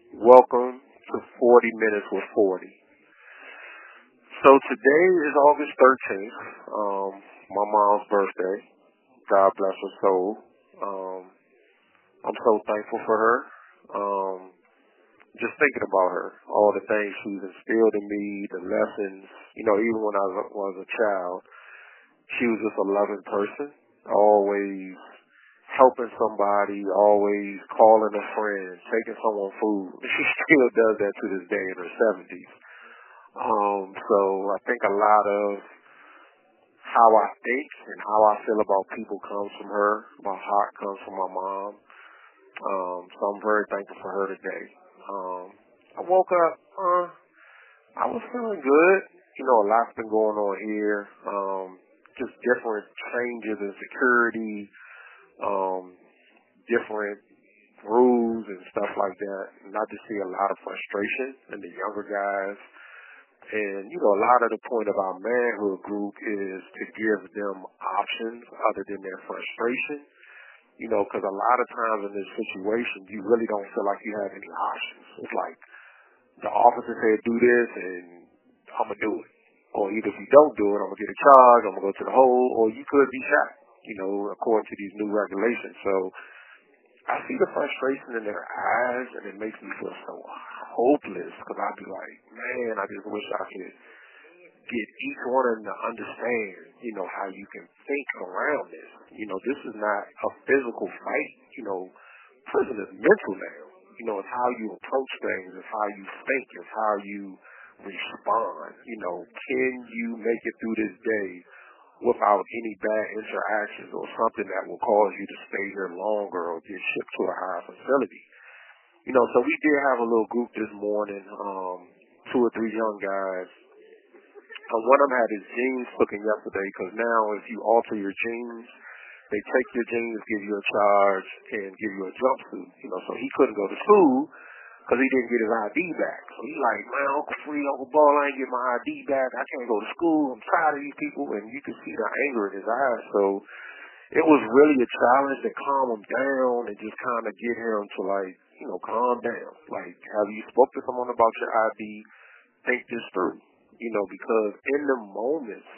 Welcome to 40 Minutes with 40. So today is August 13th, my mom's birthday. God bless her soul. Um, I'm so thankful for her. Um, just thinking about her, all the things she's instilled in me, the lessons. Even when I was a child, she was just a loving person, always helping somebody, always calling a friend, taking someone food. She still does that to this day in her 70s. So I think a lot of how I think and how I feel about people comes from her. My heart comes from my mom. So I'm very thankful for her today. I woke up, I was feeling good. A lot's been going on here. Just different changes in security, different rules and stuff like that. And I just see a lot of frustration in the younger guys. And, a lot of the point of our manhood group is to give them options other than their frustration. Because a lot of times in this situation, you really don't feel like you have any options. It's like the officer said, do this, and I'm going to do it. Or either if you don't do it, I'm going to get a charge, I'm going to go to the hole, or you could be shot, according to these new regulations. So I see the frustration in their eyes, and it makes me feel so hopeless, because I'd be like, man, I just wish I could get each one of them to understand, how you can think around this. This is not a physical fight. Prison is mental now. It's how you approach things, it's how you think, it's how you respond. Can you make it through this day without any bad interactions or something that will cause you to stay here longer or get shipped to a higher facility? So we did have a little group this morning, 2 or 3 young guys. One of them had his jeans taken yesterday, because now if you alter your jeans, they take your jeans, give you a charge, and give you a jumpsuit. So he couldn't go to school because he didn't get his ID back. So he's like, man, Uncle Free, Uncle Ball, I ain't get my ID back. I can't go to school. I'm tired of these people. And you can see the anger in his eyes. So it was really a challenge to calm him down and just kind of get him to, calm down. Have you spoke to someone about your ID? Think this through. Because in the moments,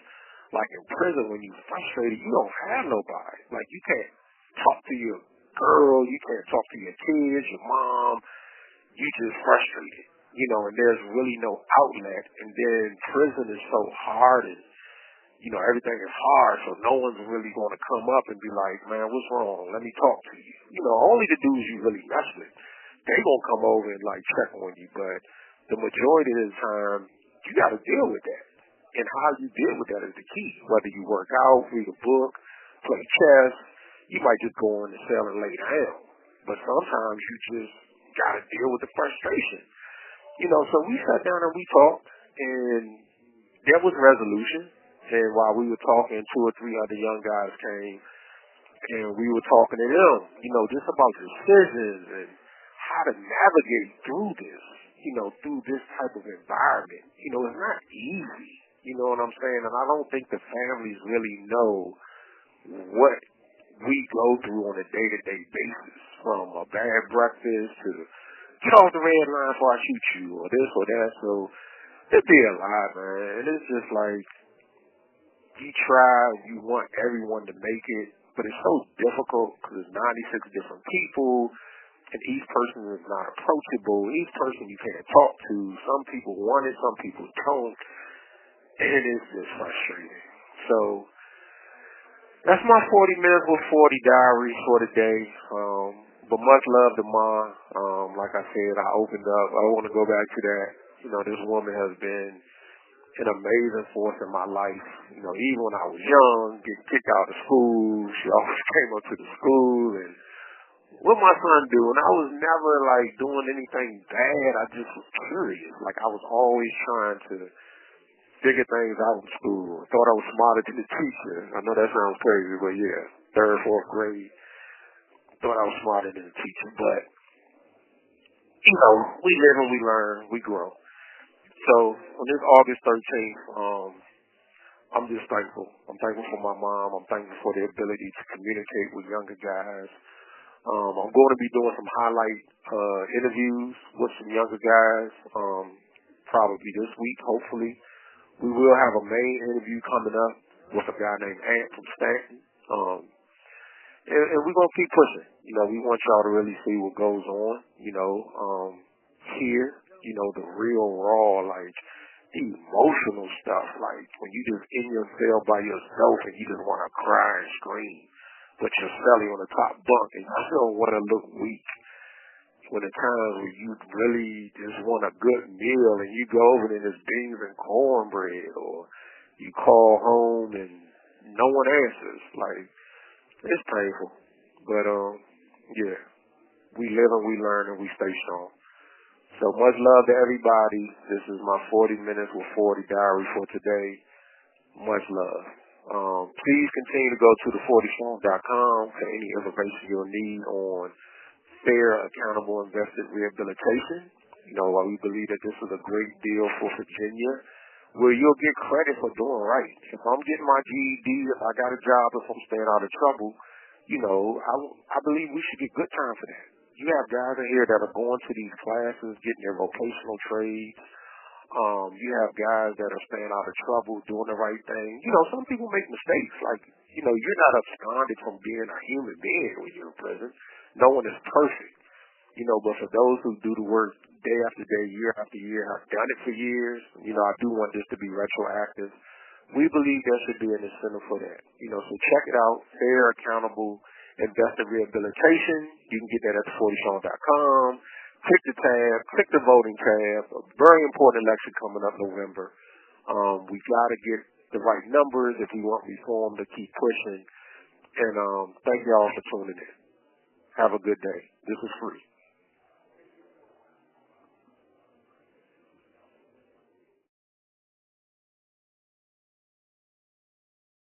like in prison, when you're frustrated, you don't have nobody. You can't talk to your girl, you can't talk to your kids, your mom. You just frustrated, and there's really no outlet. And then prison is so hard, and, everything is hard, so no one's really going to come up and be like, man, what's wrong? Let me talk to you. Only the dudes you really mess with, they going to come over and, check on you. But the majority of the time, you got to deal with that. And how you deal with that is the key. Whether you work out, read a book, play chess, you might just go in the cell and lay down. But sometimes you just got to deal with the frustration. So we sat down and we talked, and there was resolution. And while we were talking, 2 or 3 other young guys came, and we were talking to them, just about decisions and how to navigate through this, through this type of environment. It's not easy. You know what I'm saying? And I don't think the families really know what we go through on a day-to-day basis, from a bad breakfast to get off the red line before I shoot you, or this or that. So it'd be a lot, man. And it's just like, you try, you want everyone to make it, but it's so difficult because there's 96 different people, and each person is not approachable. Each person you can't talk to. Some people want it, some people don't. And it's just frustrating. So that's my 40 Minutes with 40 diary for today. But much love to Ma. Like I said, I opened up. I want to go back to that. This woman has been an amazing force in my life. Even when I was young, getting kicked out of school, she always came up to the school and what my son do. And I was never doing anything bad. I just was curious. I was always trying to figure things out in school. I thought I was smarter than the teacher. I know that sounds crazy, but yeah, 3rd, 4th grade, thought I was smarter than the teacher. But, we live and we learn, we grow. So on this August 13th, I'm just thankful. I'm thankful for my mom. I'm thankful for the ability to communicate with younger guys. I'm going to be doing some highlight interviews with some younger guys, probably this week, hopefully. We will have a main interview coming up with a guy named Ant from Stanton. And we're going to keep pushing. You know, we want y'all to really see what goes on, you know, here, you know, the real raw, like, the emotional stuff, like when you just in your cell by yourself and you just want to cry and scream, but you're celly on the top bunk and you don't want to look weak. When the times where you really just want a good meal and you go over there and there's beans and cornbread, or you call home and no one answers, like, it's painful. But, yeah, we live and we learn and we stay strong. So much love to everybody. This is my 40 minutes with 40 diary for today. Much love. Please continue to go to the40strong.com for any information you'll need on fair, accountable, invested rehabilitation. You know, we believe that this is a great deal for Virginia, where you'll get credit for doing right. If I'm getting my GED, if I got a job, if I'm staying out of trouble, you know, I believe we should get good time for that. You have guys in here that are going to these classes, getting their vocational trades. You have guys that are staying out of trouble, doing the right thing. You know, some people make mistakes. Like, you know, you're not absconded from being a human being when you're in prison. No one is perfect. You know, but for those who do the work day after day, year after year, have done it for years, you know, I do want this to be retroactive. We believe there should be an incentive for that. You know, so check it out. Fair, accountable, invested rehabilitation. You can get that at the40strong.com. Click the tab, click the voting tab. A very important election coming up November. We've got to get the right numbers if we want reform to keep pushing. And thank y'all for tuning in. Have a good day. This is free.